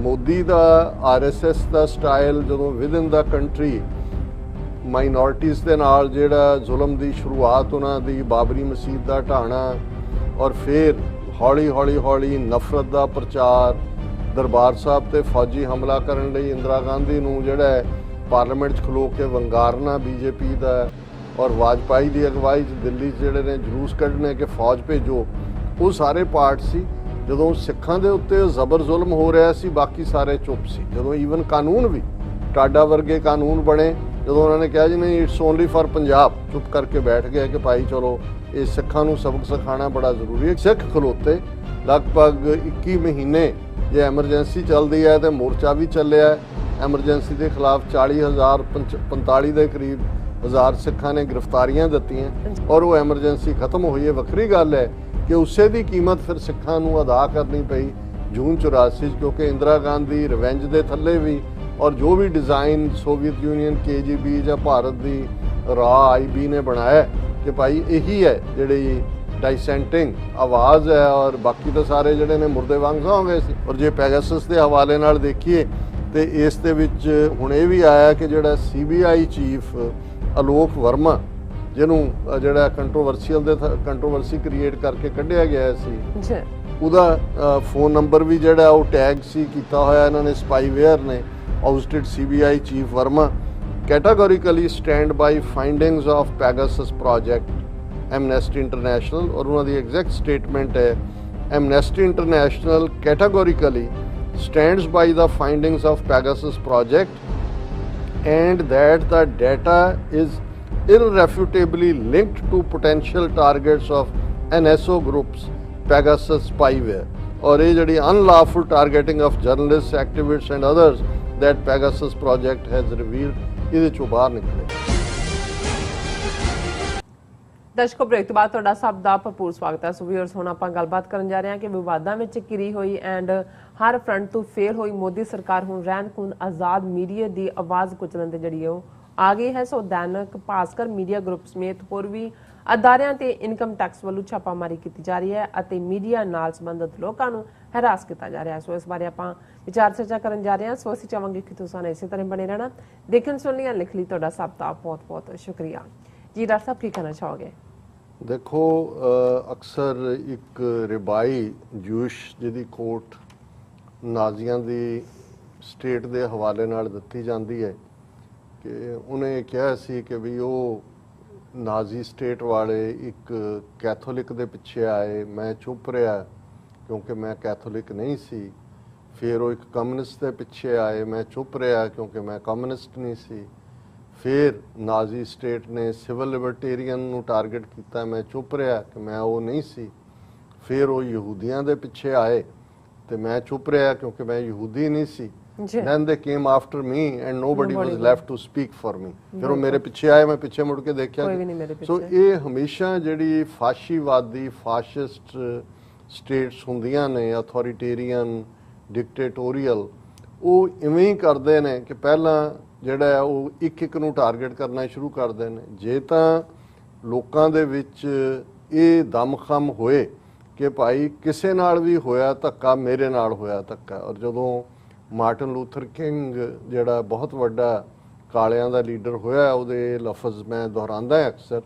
ਮੋਦੀ ਦਾ RSS ਦਾ style ਜਦੋਂ within ਦਾ country minorities ਦੇ ਨਾਲ ਜਿਹੜਾ ਜ਼ੁਲਮ ਦੀ ਸ਼ੁਰੂਆਤ ਉਹਨਾਂ ਦੀ ਬਾਬਰੀ ਮਸਜਿਦ ਦਾ ਢਾਣਾ ਔਰ ਫਿਰ ਹੌਲੀ ਨਫ਼ਰਤ ਦਾ ਪ੍ਰਚਾਰ ਦਰਬਾਰ ਸਾਹਿਬ ਤੇ ਫੌਜੀ ਹਮਲਾ ਕਰਨ ਲਈ ਇੰਦਰਾ ਗਾਂਧੀ ਨੂੰ ਜਿਹੜਾ ਹੈ ਪਾਰਲੀਮੈਂਟ 'ਚ ਖਲੋ ਕੇ ਵੰਗਾਰਨਾ BJP ਦਾ ਔਰ ਵਾਜਪਾਈ ਦੀ ਅਗਵਾਈ 'ਚ ਦਿੱਲੀ 'ਚ ਜਿਹੜੇ ਨੇ ਜਲੂਸ ਕੱਢਣੇ ਕਿ ਫੌਜ ਭੇਜੋ, ਉਹ ਸਾਰੇ ਪਾਰਟ ਸੀ। ਜਦੋਂ ਸਿੱਖਾਂ ਦੇ ਉੱਤੇ ਜ਼ਬਰ ਜ਼ੁਲਮ ਹੋ ਰਿਹਾ ਸੀ ਬਾਕੀ ਸਾਰੇ ਚੁੱਪ ਸੀ। ਜਦੋਂ ਈਵਨ ਕਾਨੂੰਨ ਵੀ ਟਾਡਾ ਵਰਗੇ ਕਾਨੂੰਨ ਬਣੇ, ਜਦੋਂ ਉਹਨਾਂ ਨੇ ਕਿਹਾ ਜੀ ਨਹੀਂ ਇਟਸ ਓਨਲੀ ਫॉर ਪੰਜਾਬ, ਚੁੱਪ ਕਰਕੇ ਬੈਠ ਗਏ ਕਿ ਭਾਈ ਚਲੋ ਇਹ ਸਿੱਖਾਂ ਨੂੰ ਸਬਕ ਸਿਖਾਉਣਾ ਬੜਾ ਜ਼ਰੂਰੀ ਹੈ। ਸਿੱਖ ਖਲੋਤੇ ਲਗਭਗ 21 ਮਹੀਨੇ ਜੇ ਐਮਰਜੈਂਸੀ ਚੱਲਦੀ ਹੈ ਤੇ ਮੋਰਚਾ ਵੀ ਚੱਲਿਆ। ਐਮਰਜੈਂਸੀ ਦੇ ਖਿਲਾਫ 45 ਦੇ ਕਰੀਬ ਹਜ਼ਾਰ ਸਿੱਖਾਂ ਨੇ ਗ੍ਰਿਫਤਾਰੀਆਂ ਦਿੱਤੀਆਂ ਔਰ ਉਹ ਐਮਰਜੈਂਸੀ ਖਤਮ ਹੋਈ ਹੈ। ਵੱਖਰੀ ਗੱਲ ਹੈ ਕਿ ਉਸੇ ਦੀ ਕੀਮਤ ਫਿਰ ਸਿੱਖਾਂ ਨੂੰ ਅਦਾ ਕਰਨੀ ਪਈ ਜੂਨ 84 ਕਿਉਂਕਿ ਇੰਦਰਾ ਗਾਂਧੀ ਰਿਵੈਂਜ ਦੇ ਥੱਲੇ ਵੀ ਔਰ ਜੋ ਵੀ ਡਿਜ਼ਾਈਨ ਸੋਵੀਅਤ ਯੂਨੀਅਨ KGB ਜਾਂ ਭਾਰਤ ਦੀ IB ਨੇ ਬਣਾਇਆ ਕਿ ਭਾਈ ਇਹੀ ਹੈ ਜਿਹੜੀ ਡਾਈਸੈਂਟਿੰਗ ਆਵਾਜ਼ ਹੈ ਔਰ ਬਾਕੀ ਤਾਂ ਸਾਰੇ ਜਿਹੜੇ ਨੇ ਮੁਰਦੇ ਵਾਂਗ ਸੌਂ ਗਏ ਸੀ। ਔਰ ਜੇ ਪੈਗਾਸਸ ਦੇ ਹਵਾਲੇ ਨਾਲ ਦੇਖੀਏ ਤੇ ਇਸ ਦੇ ਵਿੱਚ ਹੁਣ ਇਹ ਵੀ ਆਇਆ ਕਿ ਜਿਹੜਾ CBI ਚੀਫ ਅਲੋਕ ਵਰਮਾ ਜਿਹਨੂੰ ਜਿਹੜਾ ਕੰਟਰੋਵਰਸੀ ਕ੍ਰੀਏਟ ਕਰਕੇ ਕੱਢਿਆ ਗਿਆ ਸੀ ਉਹਦਾ ਫੋਨ ਨੰਬਰ ਵੀ ਜਿਹੜਾ ਉਹ ਟੈਗ ਸੀ ਕੀਤਾ ਹੋਇਆ ਇਹਨਾਂ ਨੇ ਸਪਾਈਵੇਅਰ ਨੇ। Ousted CBI chief Verma categorically stand by findings of Pegasus project Amnesty International और उन्होंने दी एग्जैक्ट स्टेटमेंट है Amnesty International categorically stands by the findings of Pegasus project and that the data is irrefutably linked to potential targets of NSO groups Pegasus spyware और ये जड़ी unlawful targeting of journalists, activists and others that Pegasus project has revealed ਇਹਦੇ ਚੋਂ ਬਾਹਰ ਨਿਕਲੇ। ਦਰਸ਼ਕੋ break ਤੋਂ ਬਾਅਦ ਤੁਹਾਡਾ ਸਭ ਦਾ ਭਰਪੂਰ ਸਵਾਗਤ ਹੈ। ਸੋ ਵੀਅਰਸ ਹੁਣ ਆਪਾਂ ਗੱਲਬਾਤ ਕਰਨ ਜਾ ਰਹੇ ਹਾਂ ਕਿ ਵਿਵਾਦਾਂ ਵਿੱਚ ਘਿਰੀ ਹੋਈ ਐਂਡ ਹਰ ਫਰੰਟ ਤੋਂ ਫੇਲ ਹੋਈ ਮੋਦੀ ਸਰਕਾਰ ਹੁਣ ਰਹਿੰਦ ਖੂੰਹਦ ਆਜ਼ਾਦ ਮੀਡੀਆ ਦੀ ਆਵਾਜ਼ ਕੁਚਲਣ ਤੇ ਜਿਹੜੀ ਉਹ ਆ ਗਈ ਹੈ। ਸੋ ਦੈਨਿਕ ਭਾਸਕਰ ਮੀਡੀਆ ਗਰੁੱਪ ਸਮੇਤ ਹੋਰ ਵੀ ਅਦਾਰਿਆਂ ਤੇ ਇਨਕਮ ਟੈਕਸ ਵੱਲੋਂ ਛਾਪਾਮਾਰੀ ਕੀਤੀ ਜਾ ਰਹੀ ਹੈ ਅਤੇ ਮੀਡੀਆ ਨਾਲ ਸੰਬੰਧਿਤ ਲੋਕਾਂ ਨੂੰ ਹਰਾਸ ਕੀਤਾ ਜਾ ਰਿਹਾ ਹੈ। ਸੋ ਇਸ ਬਾਰੇ ਆਪਾਂ ਵਿਚਾਰ ਚਰਚਾ ਕਰਨ ਜਾ ਰਹੇ ਹਾਂ। ਸੋ ਅਸੀਂ ਚਾਹਾਂਗੇ ਕਿ ਤੁਸੀਂ ਇਸੇ ਤਰ੍ਹਾਂ ਬਣੇ ਰਹਿਣਾ। ਦੇਖਣ ਸੁਣਨ ਲਈ ਲਿਖ ਲਈ ਤੁਹਾਡਾ ਸਭ ਦਾ ਬਹੁਤ ਬਹੁਤ ਸ਼ੁਕਰੀਆ ਜੀ। ਡਾਕਟਰ ਸਾਹਿਬ ਕੀ ਕਹਿਣਾ ਚਾਹੋਗੇ? ਦੇਖੋ ਅਕਸਰ ਇੱਕ ਰਿਬਾਈ ਜੂਸ਼ ਜਿਹਦੀ ਕੋਟ ਨਾਜ਼ੀਆਂ ਦੀ ਸਟੇਟ ਦੇ ਹਵਾਲੇ ਨਾਲ ਦਿੱਤੀ ਜਾਂਦੀ ਹੈ ਕਿ ਉਹਨੇ ਕਿਹਾ ਸੀ ਕਿ ਵੀ ਉਹ ਨਾਜ਼ੀ ਸਟੇਟ ਵਾਲੇ ਇੱਕ ਕੈਥੋਲਿਕ ਦੇ ਪਿੱਛੇ ਆਏ, ਮੈਂ ਚੁੱਪ ਰਿਹਾ ਕਿਉਂਕਿ ਮੈਂ ਕੈਥੋਲਿਕ ਨਹੀਂ ਸੀ। ਫਿਰ ਉਹ ਇੱਕ ਕਮਿਊਨਿਸਟ ਦੇ ਪਿੱਛੇ ਆਏ, ਮੈਂ ਚੁੱਪ ਰਿਹਾ ਕਿਉਂਕਿ ਮੈਂ ਕਮਿਊਨਿਸਟ ਨਹੀਂ ਸੀ। ਫਿਰ ਨਾਜ਼ੀ ਸਟੇਟ ਨੇ ਸਿਵਲ ਲਿਬਰਟੇਰੀਅਨ ਨੂੰ ਟਾਰਗੇਟ ਕੀਤਾ, ਮੈਂ ਚੁੱਪ ਰਿਹਾ ਕਿ ਮੈਂ ਉਹ ਨਹੀਂ ਸੀ। ਫਿਰ ਉਹ ਯਹੂਦੀਆਂ ਦੇ ਪਿੱਛੇ ਆਏ ਤੇ ਮੈਂ ਚੁੱਪ ਰਿਹਾ ਕਿਉਂਕਿ ਮੈਂ ਯਹੂਦੀ ਨਹੀਂ ਸੀ। Then they came after me and nobody was left to speak for me। ਫਿਰ ਉਹ ਮੇਰੇ ਪਿੱਛੇ ਆਏ, ਮੈਂ ਪਿੱਛੇ ਮੁੜ ਕੇ ਦੇਖਿਆ। ਸੋ ਇਹ ਹਮੇਸ਼ਾ ਜਿਹੜੀ ਫਾਸ਼ੀਵਾਦੀ ਫਾਸ਼ਿਸਟ ਸਟੇਟਸ ਹੁੰਦੀਆਂ ਨੇ ਅਥੋਰੀਟੇਰੀਅਨ ਡਿਕਟੇਟੋਰੀਅਲ, ਉਹ ਇਵੇਂ ਹੀ ਕਰਦੇ ਨੇ ਕਿ ਪਹਿਲਾਂ ਜਿਹੜਾ ਉਹ ਇੱਕ ਨੂੰ ਟਾਰਗੇਟ ਕਰਨਾ ਸ਼ੁਰੂ ਕਰਦੇ ਨੇ। ਜੇ ਤਾਂ ਲੋਕਾਂ ਦੇ ਵਿੱਚ ਇਹ ਦਮਖਮ ਹੋਏ ਕਿ ਭਾਈ ਕਿਸੇ ਨਾਲ ਵੀ ਹੋਇਆ ਧੱਕਾ, ਮੇਰੇ ਨਾਲ ਹੋਇਆ ਧੱਕਾ। ਔਰ ਜਦੋਂ ਮਾਰਟਨ ਲੂਥਰ ਕਿੰਗ ਜਿਹੜਾ ਬਹੁਤ ਵੱਡਾ ਕਾਲਿਆਂ ਦਾ ਲੀਡਰ ਹੋਇਆ, ਉਹਦੇ ਲਫ਼ਜ਼ ਮੈਂ ਦੁਹਰਾਉਂਦਾ ਅਕਸਰ,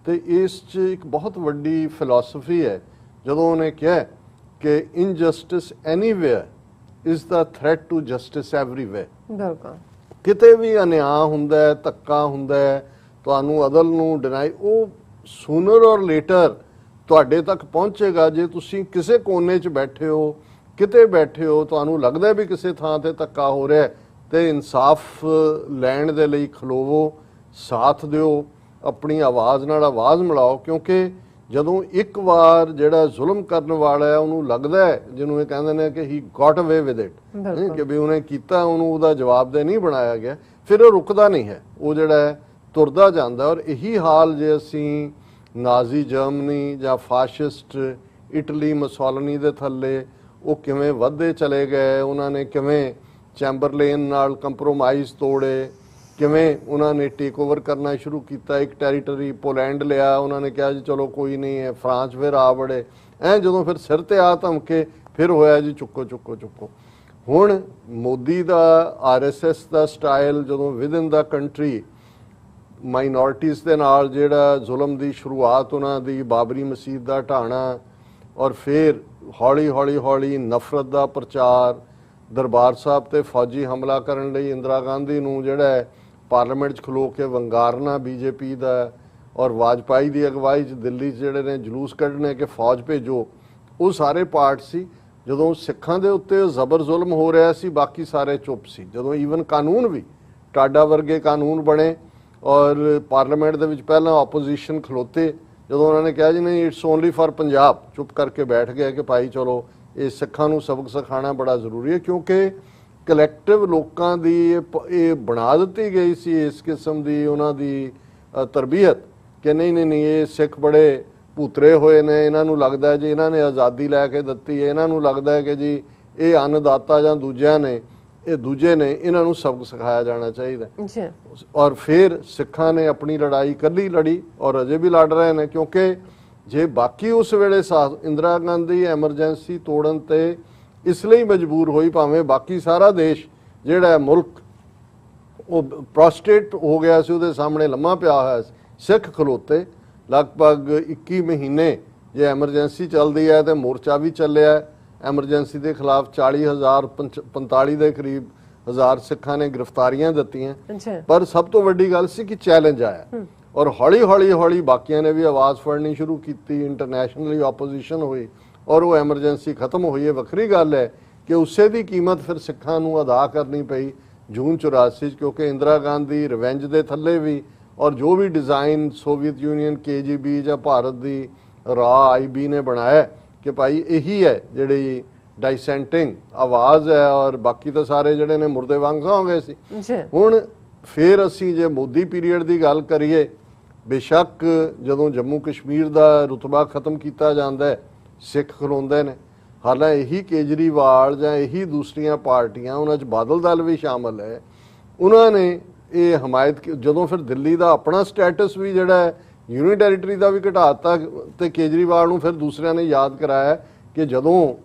ਤੇ ਇਸ 'ਚ ਇੱਕ ਬਹੁਤ ਵੱਡੀ ਫਿਲਾਸਫੀ ਹੈ ਜਦੋਂ ਉਹਨੇ ਕਿਹਾ ਕਿ injustice anywhere is the threat to justice everywhere. ਕਿਤੇ ਵੀ ਅਨਿਆਂ ਹੁੰਦਾ ਹੈ, ਧੱਕਾ ਹੁੰਦਾ ਹੈ, ਤੁਹਾਨੂੰ ਅਦਲ ਨੂੰ ਡਿਨਾਈ, ਉਹ ਸੂਨਰ ਔਰ ਲੇਟਰ ਤੁਹਾਡੇ ਤੱਕ ਪਹੁੰਚੇਗਾ। ਜੇ ਤੁਸੀਂ ਕਿਸੇ ਕੋਨੇ 'ਚ ਬੈਠੇ ਹੋ, ਕਿਤੇ ਬੈਠੇ ਹੋ, ਤੁਹਾਨੂੰ ਲੱਗਦਾ ਵੀ ਕਿਸੇ ਥਾਂ ਤੇ ਧੱਕਾ ਹੋ ਰਿਹਾ ਤੇ ਇਨਸਾਫ ਲੈਣ ਦੇ ਲਈ ਖਲੋਵੋ, ਸਾਥ ਦਿਓ, ਆਪਣੀ ਆਵਾਜ਼ ਨਾਲ ਆਵਾਜ਼ ਮਿਲਾਓ। ਕਿਉਂਕਿ ਜਦੋਂ ਇੱਕ ਵਾਰ ਜਿਹੜਾ ਜ਼ੁਲਮ ਕਰਨ ਵਾਲਾ ਹੈ ਉਹਨੂੰ ਲੱਗਦਾ ਹੈ, ਜਿਹਨੂੰ ਇਹ ਕਹਿੰਦੇ ਨੇ ਕਿ ਹੀ ਗॉट ਅਵੇ ਵਿਦ ਇਟ, ਕਿ ਵੀ ਉਹਨੇ ਕੀਤਾ, ਉਹਨੂੰ ਉਹਦਾ ਜਵਾਬਦੇਹ ਨਹੀਂ ਬਣਾਇਆ ਗਿਆ, ਫਿਰ ਉਹ ਰੁਕਦਾ ਨਹੀਂ ਹੈ, ਉਹ ਜਿਹੜਾ ਤੁਰਦਾ ਜਾਂਦਾ। ਔਰ ਇਹੀ ਹਾਲ ਜੇ ਅਸੀਂ ਨਾਜ਼ੀ ਜਰਮਨੀ ਜਾਂ ਫਾਸ਼ਿਸਟ ਇਟਲੀ ਮੁਸੋਲਿਨੀ ਦੇ ਥੱਲੇ ਉਹ ਕਿਵੇਂ ਵੱਧਦੇ ਚਲੇ ਗਏ, ਉਹਨਾਂ ਨੇ ਕਿਵੇਂ ਚੈਂਬਰਲੇਨ ਨਾਲ ਕੰਪਰੋਮਾਈਜ਼ ਤੋੜੇ, ਕਿਵੇਂ ਉਹਨਾਂ ਨੇ ਟੇਕ ਓਵਰ ਕਰਨਾ ਸ਼ੁਰੂ ਕੀਤਾ। ਇੱਕ ਟੈਰੀਟਰੀ ਪੋਲੈਂਡ ਲਿਆ, ਉਹਨਾਂ ਨੇ ਕਿਹਾ ਜੀ ਚਲੋ ਕੋਈ ਨਹੀਂ ਹੈ, ਫਰਾਂਸ ਫਿਰ ਆ ਵੜੇ। ਜਦੋਂ ਫਿਰ ਸਿਰ ਤੇ ਆ ਧਮਕੇ ਫਿਰ ਹੋਇਆ ਜੀ ਚੁੱਕੋ ਚੁੱਕੋ ਚੁੱਕੋ। ਹੁਣ ਮੋਦੀ ਦਾ RSS ਦਾ ਸਟਾਈਲ ਜਦੋਂ ਵਿਦਨ ਦਾ ਕੰਟਰੀ ਮਾਈਨੋਰਟੀਜ਼ ਦੇ ਨਾਲ ਜਿਹੜਾ ਜ਼ੁਲਮ ਦੀ ਸ਼ੁਰੂਆਤ ਉਹਨਾਂ ਦੀ ਬਾਬਰੀ ਮਸਜਿਦ ਦਾ ਢਾਣਾ ਔਰ ਫਿਰ ਹੌਲੀ ਨਫ਼ਰਤ ਦਾ ਪ੍ਰਚਾਰ ਦਰਬਾਰ ਸਾਹਿਬ ਤੇ ਫੌਜੀ ਹਮਲਾ ਕਰਨ ਲਈ ਇੰਦਰਾ ਗਾਂਧੀ ਨੂੰ ਜਿਹੜਾ ਹੈ ਪਾਰਲੀਮੈਂਟ 'ਚ ਖਲੋ ਕੇ ਵੰਗਾਰਨਾ BJP ਦਾ ਔਰ ਵਾਜਪਾਈ ਦੀ ਅਗਵਾਈ 'ਚ ਦਿੱਲੀ 'ਚ ਜਿਹੜੇ ਨੇ ਜਲੂਸ ਕੱਢਣੇ ਕਿ ਫੌਜ ਭੇਜੋ, ਉਹ ਸਾਰੇ ਪਾਰਟ ਸੀ। ਜਦੋਂ ਸਿੱਖਾਂ ਦੇ ਉੱਤੇ ਜ਼ਬਰ ਜ਼ੁਲਮ ਹੋ ਰਿਹਾ ਸੀ ਬਾਕੀ ਸਾਰੇ ਚੁੱਪ ਸੀ। ਜਦੋਂ ਈਵਨ ਕਾਨੂੰਨ ਵੀ ਟਾਡਾ ਵਰਗੇ ਕਾਨੂੰਨ ਬਣੇ ਔਰ ਪਾਰਲੀਮੈਂਟ ਦੇ ਵਿੱਚ ਪਹਿਲਾਂ ਆਪੋਜੀਸ਼ਨ ਖਲੋਤੇ, ਜਦੋਂ ਉਹਨਾਂ ਨੇ ਕਿਹਾ ਜੀ ਨਹੀਂ ਇਟਸ ਓਨਲੀ ਫॉर ਪੰਜਾਬ, ਚੁੱਪ ਕਰਕੇ ਬੈਠ ਗਏ ਕਿ ਭਾਈ ਚਲੋ ਇਹ ਸਿੱਖਾਂ ਨੂੰ ਸਬਕ ਸਿਖਾਉਣਾ ਬੜਾ ਜ਼ਰੂਰੀ ਹੈ, ਕਿਉਂਕਿ ਕਲੈਕਟਿਵ ਲੋਕਾਂ ਦੀ ਇਹ ਬਣਾ ਦਿੱਤੀ ਗਈ ਸੀ ਇਸ ਕਿਸਮ ਦੀ ਉਹਨਾਂ ਦੀ ਤਰਬੀਅਤ ਕਿ ਨਹੀਂ ਇਹ ਸਿੱਖ ਬੜੇ ਭੂਤਰੇ ਹੋਏ ਨੇ, ਇਹਨਾਂ ਨੂੰ ਲੱਗਦਾ ਹੈ ਜੀ ਇਹਨਾਂ ਨੇ ਆਜ਼ਾਦੀ ਲੈ ਕੇ ਦਿੱਤੀ ਹੈ, ਇਹਨਾਂ ਨੂੰ ਲੱਗਦਾ ਹੈ ਕਿ ਜੀ ਇਹ ਅੰਨਦਾਤਾ ਜਾਂ ਦੂਜਿਆਂ ਨੇ ਇਹ ਦੂਜੇ ਨੇ, ਇਹਨਾਂ ਨੂੰ ਸਬਕ ਸਿਖਾਇਆ ਜਾਣਾ ਚਾਹੀਦਾ। ਔਰ ਫਿਰ ਸਿੱਖਾਂ ਨੇ ਆਪਣੀ ਲੜਾਈ ਇਕੱਲੀ ਲੜੀ ਔਰ ਅਜੇ ਵੀ ਲੜ ਰਹੇ ਨੇ, ਕਿਉਂਕਿ ਜੇ ਬਾਕੀ ਉਸ ਵੇਲੇ ਇੰਦਰਾ ਗਾਂਧੀ ਐਮਰਜੈਂਸੀ ਤੋੜਨ ਤੇ ਇਸ ਲਈ ਮਜਬੂਰ ਹੋਈ, ਭਾਵੇਂ ਬਾਕੀ ਸਾਰਾ ਦੇਸ਼ ਜਿਹੜਾ ਮੁਲਕ ਉਹ ਪ੍ਰੋਸਟੇਟ ਹੋ ਗਿਆ ਸੀ, ਉਹਦੇ ਸਾਹਮਣੇ ਲੰਮਾ ਪਿਆ ਹੋਇਆ ਸੀ, ਸਿੱਖ ਖਲੋਤੇ ਲਗਭਗ 21 ਮਹੀਨੇ ਜੇ ਐਮਰਜੈਂਸੀ ਚੱਲਦੀ ਹੈ ਤੇ ਮੋਰਚਾ ਵੀ ਚੱਲਿਆ ਐਮਰਜੈਂਸੀ ਦੇ ਖਿਲਾਫ 40,045 ਦੇ ਕਰੀਬ ਹਜ਼ਾਰ ਸਿੱਖਾਂ ਨੇ ਗ੍ਰਿਫਤਾਰੀਆਂ ਦਿੱਤੀਆਂ। ਪਰ ਸਭ ਤੋਂ ਵੱਡੀ ਗੱਲ ਸੀ ਕਿ ਚੈਲੰਜ ਆਇਆ ਔਰ ਹੌਲੀ ਬਾਕੀਆਂ ਨੇ ਵੀ ਆਵਾਜ਼ ਫੜਨੀ ਸ਼ੁਰੂ ਕੀਤੀ, ਇੰਟਰਨੈਸ਼ਨਲੀ ਆਪੋਜੀਸ਼ਨ ਹੋਈ ਔਰ ਉਹ ਐਮਰਜੈਂਸੀ ਖਤਮ ਹੋਈ। ਹੈ ਵੱਖਰੀ ਗੱਲ ਹੈ ਕਿ ਉਸੇ ਦੀ ਕੀਮਤ ਫਿਰ ਸਿੱਖਾਂ ਨੂੰ ਅਦਾ ਕਰਨੀ ਪਈ ਜੂਨ 84 ਕਿਉਂਕਿ ਇੰਦਰਾ ਗਾਂਧੀ ਰਿਵੈਂਜ ਦੇ ਥੱਲੇ ਵੀ ਔਰ ਜੋ ਵੀ ਡਿਜ਼ਾਈਨ ਸੋਵੀਅਤ ਯੂਨੀਅਨ KGB ਜਾਂ ਭਾਰਤ ਦੀ IB ਨੇ ਬਣਾਇਆ ਕਿ ਭਾਈ ਇਹੀ ਹੈ ਜਿਹੜੀ ਡਾਈਸੈਂਟਿੰਗ ਆਵਾਜ਼ ਹੈ ਔਰ ਬਾਕੀ ਤਾਂ ਸਾਰੇ ਜਿਹੜੇ ਨੇ ਮੁਰਦੇ ਵਾਂਗ ਹੋ ਗਏ ਸੀ। ਹੁਣ ਫਿਰ ਅਸੀਂ ਜੇ ਮੋਦੀ ਪੀਰੀਅਡ ਦੀ ਗੱਲ ਕਰੀਏ, ਬੇਸ਼ੱਕ ਜਦੋਂ ਜੰਮੂ ਕਸ਼ਮੀਰ ਦਾ ਰੁਤਬਾ ਖਤਮ ਕੀਤਾ ਜਾਂਦਾ ਹੈ ਸਿੱਖ ਖਲੋਂਦੇ ਨੇ, ਹਾਲਾਂਕਿ ਇਹੀ ਕੇਜਰੀਵਾਲ ਜਾਂ ਇਹੀ ਦੂਸਰੀਆਂ ਪਾਰਟੀਆਂ ਉਹਨਾਂ 'ਚ ਬਾਦਲ ਦਲ ਵੀ ਸ਼ਾਮਲ ਹੈ, ਉਹਨਾਂ ਨੇ ਇਹ ਹਮਾਇਤ ਜਦੋਂ ਫਿਰ ਦਿੱਲੀ ਦਾ ਆਪਣਾ ਸਟੇਟਸ ਵੀ ਜਿਹੜਾ ਹੈ ਯੂਨੀਅਨ ਟੈਰੀਟਰੀ ਦਾ ਵੀ ਘਟਾਤਾ ਤੇ ਕੇਜਰੀਵਾਲ ਨੂੰ ਫਿਰ ਦੂਸਰਿਆਂ ਨੇ ਯਾਦ ਕਰਾਇਆ ਕਿ ਜਦੋਂ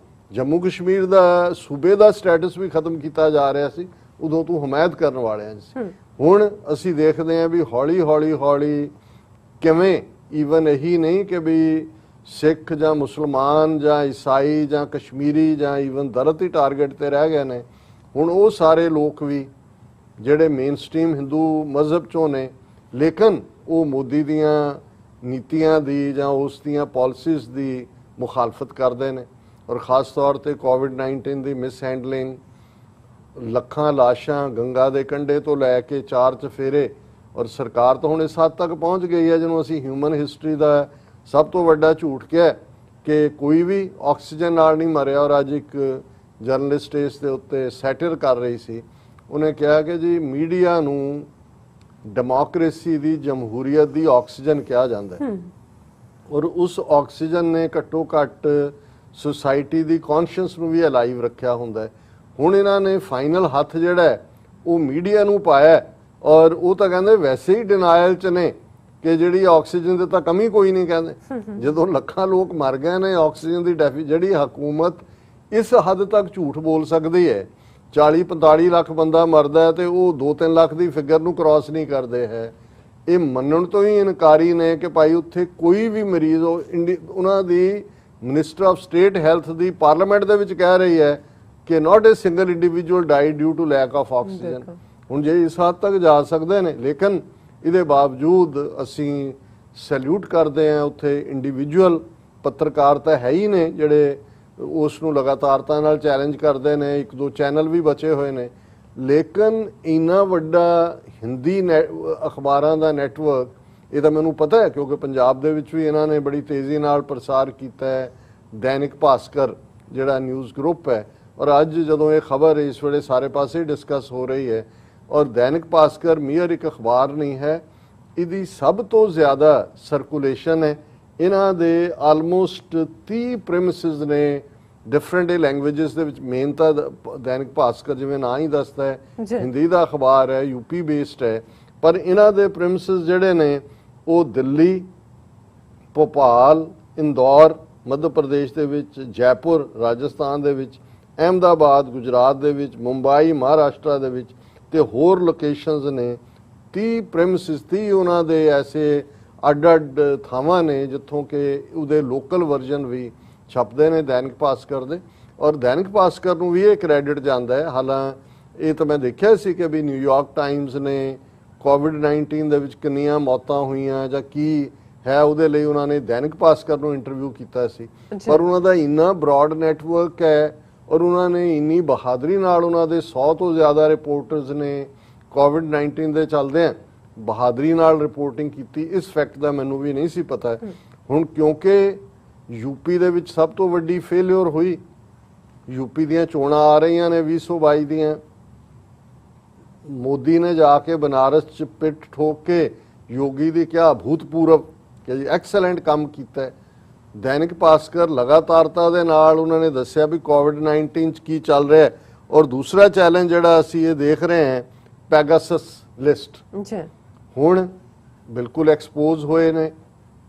ਜੰਮੂ ਕਸ਼ਮੀਰ ਦਾ ਸੂਬੇ ਦਾ ਸਟੇਟਸ ਵੀ ਖਤਮ ਕੀਤਾ ਜਾ ਰਿਹਾ ਸੀ ਉਦੋਂ ਤੂੰ ਹਮਾਇਤ ਕਰਨ ਵਾਲਿਆਂ ਸੀ। ਹੁਣ ਅਸੀਂ ਦੇਖਦੇ ਹਾਂ ਵੀ ਹੌਲੀ ਕਿਵੇਂ ਈਵਨ ਇਹੀ ਨਹੀਂ ਕਿ ਵੀ ਸਿੱਖ ਜਾਂ ਮੁਸਲਮਾਨ ਜਾਂ ਈਸਾਈ ਜਾਂ ਕਸ਼ਮੀਰੀ ਜਾਂ ਈਵਨ ਦਲਿਤ ਹੀ ਟਾਰਗੇਟ ਤੇ ਰਹਿ ਗਏ ਨੇ। ਹੁਣ ਉਹ ਸਾਰੇ ਲੋਕ ਵੀ ਜਿਹੜੇ ਮੇਨ ਸਟ੍ਰੀਮ ਹਿੰਦੂ ਮਜ਼ਹਬ ਚੋਂ ਨੇ ਲੇਕਿਨ ਉਹ ਮੋਦੀ ਦੀਆਂ ਨੀਤੀਆਂ ਦੀ ਜਾਂ ਉਸ ਦੀਆਂ ਪਾਲਿਸੀਜ਼ ਦੀ ਮੁਖਾਲਫਤ ਕਰਦੇ ਨੇ ਔਰ ਖਾਸ ਤੌਰ ਤੇ ਕੋਵਿਡ-19 ਦੀ ਮਿਸਹੈਂਡਲਿੰਗ, ਲੱਖਾਂ ਲਾਸ਼ਾਂ ਗੰਗਾ ਦੇ ਕੰਢੇ ਤੋਂ ਲੈ ਕੇ 4 ਚਫੇਰੇ ਔਰ ਸਰਕਾਰ ਤਾਂ ਹੁਣ ਇਸ ਹੱਦ ਤੱਕ ਪਹੁੰਚ ਗਈ ਹੈ ਜਿਹਨੂੰ ਅਸੀਂ ਹਿਊਮਨ ਹਿਸਟਰੀ ਦਾ ਸਭ ਤੋਂ ਵੱਡਾ ਝੂਠ ਕਿਹਾ ਕਿ ਕੋਈ ਵੀ ਆਕਸੀਜਨ ਨਾਲ ਨਹੀਂ ਮਰਿਆ। ਔਰ ਅੱਜ ਇੱਕ ਜਰਨਲਿਸਟ ਇਸ ਦੇ ਉੱਤੇ ਸੈਟਰ ਕਰ ਰਹੀ ਸੀ, ਉਹਨੇ ਕਿਹਾ ਕਿ ਜੀ ਮੀਡੀਆ ਨੂੰ ਡੈਮੋਕ੍ਰੇਸੀ ਦੀ ਜਮਹੂਰੀਅਤ ਦੀ ਆਕਸੀਜਨ ਕਿਹਾ ਜਾਂਦਾ ਹੈ ਔਰ ਉਸ ਆਕਸੀਜਨ ਨੇ ਘੱਟੋ ਘੱਟ ਸੁਸਾਇਟੀ ਦੀ ਕੌਨਸ਼ੀਅੰਸ ਨੂੰ ਵੀ ਅਲਾਈਵ ਰੱਖਿਆ ਹੁੰਦਾ ਹੈ। ਹੁਣ ਇਹਨਾਂ ਨੇ ਫਾਈਨਲ ਹੱਥ ਜਿਹੜਾ ਹੈ ਉਹ ਮੀਡੀਆ ਨੂੰ ਪਾਇਆ ਔਰ ਉਹ ਤਾਂ ਕਹਿੰਦੇ ਵੈਸੇ ਹੀ ਡਿਨਾਇਲ 'ਚ ਨੇ ਕਿ ਜਿਹੜੀ ਆਕਸੀਜਨ ਦੀ ਤਾਂ ਕਮੀ ਕੋਈ ਨਹੀਂ ਕਹਿੰਦੇ। ਜਦੋਂ ਲੱਖਾਂ ਲੋਕ ਮਰ ਗਏ ਨੇ ਆਕਸੀਜਨ ਦੀ ਜਿਹੜੀ ਹਕੂਮਤ ਇਸ ਹੱਦ ਤੱਕ ਝੂਠ ਬੋਲ ਸਕਦੀ ਹੈ, 40-45 ਲੱਖ ਬੰਦਾ ਮਰਦਾ ਤੇ ਉਹ 2-3 ਲੱਖ ਦੀ ਫਿਗਰ ਨੂੰ ਕ੍ਰਾਸ ਨਹੀਂ ਕਰਦੇ ਹੈ, ਇਹ ਮੰਨਣ ਤੋਂ ਹੀ ਇਨਕਾਰੀ ਨੇ ਕਿ ਭਾਈ ਉੱਥੇ ਕੋਈ ਵੀ ਮਰੀਜ਼ ਉਹਨਾਂ ਦੀ ਮਿਨਿਸਟਰ ਆਫ ਸਟੇਟ ਹੈਲਥ ਦੀ ਪਾਰਲੀਮੈਂਟ ਦੇ ਵਿੱਚ ਕਹਿ ਰਹੀ ਹੈ ਕਿ not a single individual died due to lack of oxygen. ਹੁਣ ਜੇ ਇਸ ਹੱਦ ਤੱਕ ਜਾ ਸਕਦੇ ਨੇ ਲੇਕਿਨ ਇਹਦੇ ਬਾਵਜੂਦ ਅਸੀਂ ਸੈਲੂਟ ਕਰਦੇ ਹਾਂ ਉੱਥੇ ਇੰਡੀਵਿਜੂਅਲ ਪੱਤਰਕਾਰ ਤਾਂ ਹੈ ਹੀ ਨੇ ਜਿਹੜੇ ਉਸ ਨੂੰ ਲਗਾਤਾਰਤਾ ਨਾਲ ਚੈਲੰਜ ਕਰਦੇ ਨੇ, 1-2 ਚੈਨਲ ਵੀ ਬਚੇ ਹੋਏ ਨੇ, ਲੇਕਿਨ ਇੰਨਾ ਵੱਡਾ ਹਿੰਦੀ ਅਖਬਾਰਾਂ ਦਾ ਨੈਟਵਰਕ ਇਹ ਤਾਂ ਮੈਨੂੰ ਪਤਾ ਹੈ ਕਿਉਂਕਿ ਪੰਜਾਬ ਦੇ ਵਿੱਚ ਵੀ ਇਹਨਾਂ ਨੇ ਬੜੀ ਤੇਜ਼ੀ ਨਾਲ ਪ੍ਰਸਾਰ ਕੀਤਾ ਹੈ। ਦੈਨਿਕ ਭਾਸਕਰ ਜਿਹੜਾ ਨਿਊਜ਼ ਗਰੁੱਪ ਹੈ ਔਰ ਅੱਜ ਜਦੋਂ ਇਹ ਖਬਰ ਇਸ ਵੇਲੇ ਸਾਰੇ ਪਾਸੇ ਡਿਸਕਸ ਹੋ ਰਹੀ ਹੈ ਔਰ ਦੈਨਿਕ ਭਾਸਕਰ ਮੀਅਰ ਇੱਕ ਅਖਬਾਰ ਨਹੀਂ ਹੈ, ਇਹਦੀ ਸਭ ਤੋਂ ਜ਼ਿਆਦਾ ਸਰਕੂਲੇਸ਼ਨ ਹੈ। ਇਹਨਾਂ ਦੇ ਆਲਮੋਸਟ 30 ਪ੍ਰੈਮਿਸਿਸ ਨੇ ਡਿਫਰੈਂਟ ਲੈਂਗੁਏਜਸ ਦੇ ਵਿੱਚ। ਮੇਨ ਤਾਂ ਦੈਨਿਕ ਭਾਸਕਰ ਜਿਵੇਂ ਨਾਂ ਹੀ ਦੱਸਦਾ ਹੈ ਹਿੰਦੀ ਦਾ ਅਖਬਾਰ ਹੈ, UP ਬੇਸਡ ਹੈ, ਪਰ ਇਹਨਾਂ ਦੇ ਪ੍ਰੈਮਿਸਿਸ ਜਿਹੜੇ ਨੇ ਉਹ ਦਿੱਲੀ, ਭੋਪਾਲ, ਇੰਦੌਰ ਮੱਧ ਪ੍ਰਦੇਸ਼ ਦੇ ਵਿੱਚ, ਜੈਪੁਰ ਰਾਜਸਥਾਨ ਦੇ ਵਿੱਚ ਅਹਿਮਦਾਬਾਦ ਗੁਜਰਾਤ ਦੇ ਵਿੱਚ, ਮੁੰਬਈ ਮਹਾਰਾਸ਼ਟਰ ਦੇ ਵਿੱਚ ਤੇ ਹੋਰ ਲੋਕੇਸ਼ਨਸ ਨੇ। 30 ਪ੍ਰੈਮਿਸਿਸ 30 ਉਹਨਾਂ ਦੇ ਐਸੇ ਅੱਡ-ਅੱਡ ਥਾਵਾਂ ਨੇ ਜਿੱਥੋਂ ਕਿ ਉਹਦੇ ਲੋਕਲ ਵਰਜ਼ਨ ਵੀ ਛਪਦੇ ਨੇ ਦੈਨਿਕ ਭਾਸਕਰ ਦੇ, ਔਰ ਦੈਨਿਕ ਭਾਸਕਰ ਨੂੰ ਵੀ ਇਹ ਕ੍ਰੈਡਿਟ ਜਾਂਦਾ ਹੈ। ਹਾਲਾਂ ਇਹ ਤਾਂ ਮੈਂ ਦੇਖਿਆ ਸੀ ਕਿ ਵੀ ਨਿਊਯਾਰਕ ਟਾਈਮਜ਼ ਨੇ ਕੋਵਿਡ-19 ਦੇ ਵਿੱਚ ਕਿੰਨੀਆਂ ਮੌਤਾਂ ਹੋਈਆਂ ਜਾਂ ਕੀ ਹੈ ਉਹਦੇ ਲਈ ਉਹਨਾਂ ਨੇ ਦੈਨਿਕ ਭਾਸਕਰ ਨੂੰ ਇੰਟਰਵਿਊ ਕੀਤਾ ਸੀ, ਪਰ ਉਹਨਾਂ ਦਾ ਇੰਨਾ ਬ੍ਰੌਡ ਨੈਟਵਰਕ ਹੈ ਔਰ ਉਹਨਾਂ ਨੇ ਇੰਨੀ ਬਹਾਦਰੀ ਨਾਲ ਉਹਨਾਂ ਦੇ 100 ਤੋਂ ਜ਼ਿਆਦਾ ਰਿਪੋਰਟਰਸ ਨੇ ਕੋਵਿਡ-19 ਦੇ ਚੱਲਦਿਆਂ ਬਹਾਦਰੀ ਨਾਲ ਰਿਪੋਰਟਿੰਗ ਕੀਤੀ। ਇਸ ਫੈਕਟ ਦਾ ਮੈਨੂੰ ਵੀ ਨਹੀਂ ਸੀ ਪਤਾ। ਹੁਣ ਕਿਉਂਕਿ ਯੂਪੀ ਦੇ ਵਿੱਚ ਸਭ ਤੋਂ ਵੱਡੀ ਫੇਲਿਅਰ ਹੋਈ, ਯੂਪੀ ਦੀਆਂ ਚੋਣਾਂ ਆ ਰਹੀਆਂ ਨੇ 2022 ਦੀਆਂ, ਮੋਦੀ ਨੇ ਜਾ ਕੇ ਬਨਾਰਸ ਚ ਪਿੱਠ ਠੋਕ ਕੇ ਯੋਗੀ ਦੀ ਕਿਹਾ ਅਭੂਤਪੂਰਵ ਕਿ ਜੀ ਐਕਸਲੈਂਟ ਕੰਮ ਕੀਤਾ। ਦੈਨਿਕ ਭਾਸਕਰ ਲਗਾਤਾਰਤਾ ਦੇ ਨਾਲ ਉਹਨਾਂ ਨੇ ਦੱਸਿਆ ਵੀ ਕੋਵਿਡ-19 ਚ ਕੀ ਚੱਲ ਰਿਹਾ ਹੈ। ਔਰ ਦੂਸਰਾ ਚੈਲੰਜ ਜਿਹੜਾ ਅਸੀਂ ਇਹ ਦੇਖ ਰਹੇ ਹਾਂ ਪੈਗਾਸਸ ਲਿਸਟ, ਹੁਣ ਬਿਲਕੁਲ ਐਕਸਪੋਜ਼ ਹੋਏ ਨੇ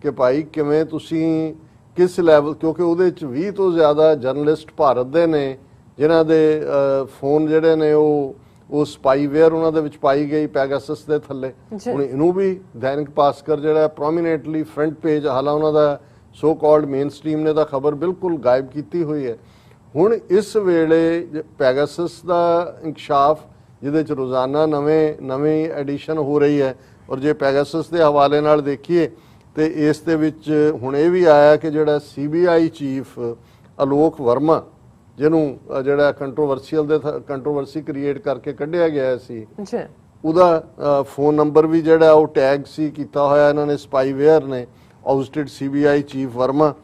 ਕਿ ਭਾਈ ਕਿਵੇਂ ਤੁਸੀਂ ਕਿਸ ਲੈਵਲ, ਕਿਉਂਕਿ ਉਹਦੇ ਚ 20 ਤੋਂ ਜ਼ਿਆਦਾ ਜਰਨਲਿਸਟ ਭਾਰਤ ਦੇ ਨੇ ਜਿਨ੍ਹਾਂ ਦੇ ਫੋਨ ਜਿਹੜੇ ਨੇ ਉਹ ਸਪਾਈਵੇਅਰ ਉਹਨਾਂ ਦੇ ਵਿੱਚ ਪਾਈ ਗਈ ਪੈਗਾਸਸ ਦੇ ਥੱਲੇ। ਹੁਣ ਇਹਨੂੰ ਵੀ ਦੈਨਿਕ ਭਾਸਕਰ ਜਿਹੜਾ ਪ੍ਰੋਮੀਨੈਂਟਲੀ ਫਰੰਟ ਪੇਜ, ਹਾਲਾਂ ਉਹਨਾਂ ਦਾ ਸੋ ਕਾਲਡ ਮੇਨ ਸਟ੍ਰੀਮ ਨੇ ਤਾਂ ਖਬਰ ਬਿਲਕੁਲ ਗਾਇਬ ਕੀਤੀ ਹੋਈ ਹੈ। ਹੁਣ ਇਸ ਵੇਲੇ ਪੈਗਾਸਸ ਦਾ ਇੰਕਸ਼ਾਫ ਜਿਹਦੇ ਚ ਰੋਜ਼ਾਨਾ ਨਵੀਂ ਐਡੀਸ਼ਨ ਹੋ ਰਹੀ ਹੈ, ਔਰ ਜੇ ਪੈਗਾਸਸ ਦੇ ਹਵਾਲੇ ਨਾਲ ਦੇਖੀਏ ਤੇ ਇਸ ਦੇ ਵਿੱਚ ਹੁਣ ਇਹ ਵੀ ਆਇਆ ਕਿ ਜਿਹੜਾ CBI ਚੀਫ ਅਲੋਕ ਵਰਮਾ, ਜਿਹਨੂੰ ਜਿਹੜਾ ਕੰਟਰੋਵਰਸੀ ਕ੍ਰੀਏਟ ਕਰਕੇ ਕੱਢਿਆ ਗਿਆ ਸੀ, ਉਹਦਾ ਫੋਨ ਨੰਬਰ ਵੀ ਜਿਹੜਾ ਉਹ ਟੈਗ ਸੀ ਕੀਤਾ ਹੋਇਆ ਇਹਨਾਂ ਨੇ ਸਪਾਈਵੇਅਰ ਨੇ, ਆਊਸਟਡ CBI ਚੀਫ ਵਰਮਾ।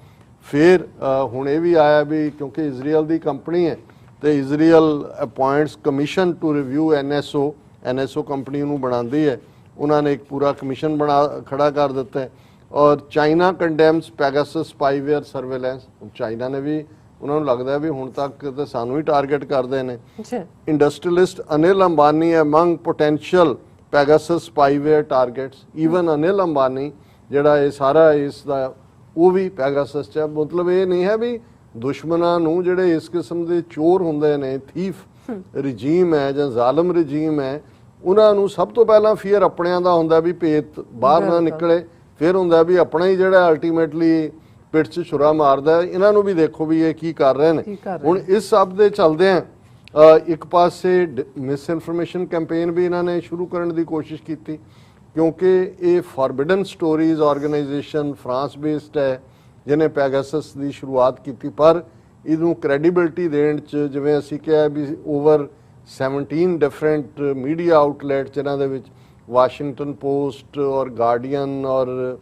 ਫਿਰ ਹੁਣ ਇਹ ਵੀ ਆਇਆ ਵੀ ਕਿਉਂਕਿ ਇਜ਼ਰਾਈਲ ਦੀ ਕੰਪਨੀ ਹੈ ਤੇ Israel appoints commission to review NSO company ਨੂੰ ਬਣਾਉਂਦੀ ਹੈ, ਉਹਨਾਂ ਨੇ ਇੱਕ ਪੂਰਾ ਕਮਿਸ਼ਨ ਖੜਾ ਕਰ ਦਿੱਤਾ ਹੈ। ਔਰ China ਕੰਡੈਮਸ Pegasus spyware surveillance, China ਨੇ ਵੀ, ਉਹਨਾਂ ਨੂੰ ਲੱਗਦਾ ਵੀ ਹੁਣ ਤੱਕ ਤਾਂ ਸਾਨੂੰ ਹੀ ਟਾਰਗੇਟ ਕਰਦੇ ਨੇ। Industrialist Anil Ambani among potential Pegasus spyware targets, even Anil Ambani ਜਿਹੜਾ ਇਹ ਸਾਰਾ ਇਸ ਦਾ ਉਹ ਵੀ ਪੈਗਾਸਸ ਚ। ਮਤਲਬ ਇਹ ਨਹੀਂ ਹੈ ਵੀ ਦੁਸ਼ਮਣਾਂ ਨੂੰ ਜਿਹੜੇ ਇਸ ਕਿਸਮ ਦੇ ਚੋਰ ਹੁੰਦੇ ਨੇ, ਥੀਫ ਰਜੀਮ ਹੈ ਜਾਂ ਜ਼ਾਲਮ ਰਜੀਮ ਹੈ, ਉਹਨਾਂ ਨੂੰ ਸਭ ਤੋਂ ਪਹਿਲਾਂ ਫੀਅਰ ਆਪਣਿਆਂ ਦਾ ਹੁੰਦਾ ਵੀ ਭੇਤ ਬਾਹਰ ਨਾ ਨਿਕਲੇ, ਫਿਰ ਹੁੰਦਾ ਵੀ ਆਪਣਾ ਹੀ ਜਿਹੜਾ ਅਲਟੀਮੇਟਲੀ ਪਿੱਠ 'ਚ ਛੁਰਾ ਮਾਰਦਾ। ਇਹਨਾਂ ਨੂੰ ਵੀ ਦੇਖੋ ਵੀ ਇਹ ਕੀ ਕਰ ਰਹੇ ਨੇ। ਹੁਣ ਇਸ ਸਭ ਦੇ ਚੱਲਦਿਆਂ ਇੱਕ ਪਾਸੇ ਮਿਸ ਇਨਫੋਰਮੇਸ਼ਨ ਕੈਂਪੇਨ ਵੀ ਇਹਨਾਂ ਨੇ ਸ਼ੁਰੂ ਕਰਨ ਦੀ ਕੋਸ਼ਿਸ਼ ਕੀਤੀ, ਕਿਉਂਕਿ ਇਹ ਫੋਰਬਿਡਨ ਸਟੋਰੀਜ਼ ਆਰਗੇਨਾਈਜੇਸ਼ਨ ਫਰਾਂਸ ਬੇਸਡ ਹੈ ਜਿਹਨੇ ਪੈਗਾਸਸ ਦੀ ਸ਼ੁਰੂਆਤ ਕੀਤੀ, ਪਰ ਇਹਨੂੰ ਕ੍ਰੈਡੀਬਿਲਿਟੀ ਦੇਣ 'ਚ ਜਿਵੇਂ ਅਸੀਂ ਕਿਹਾ ਵੀ ਓਵਰ 17 ਡਿਫਰੈਂਟ ਮੀਡੀਆ ਆਊਟਲੈਟ ਜਿਨ੍ਹਾਂ ਦੇ ਵਿੱਚ ਵਾਸ਼ਿੰਗਟਨ ਪੋਸਟ ਔਰ ਗਾਰਡੀਅਨ ਔਰ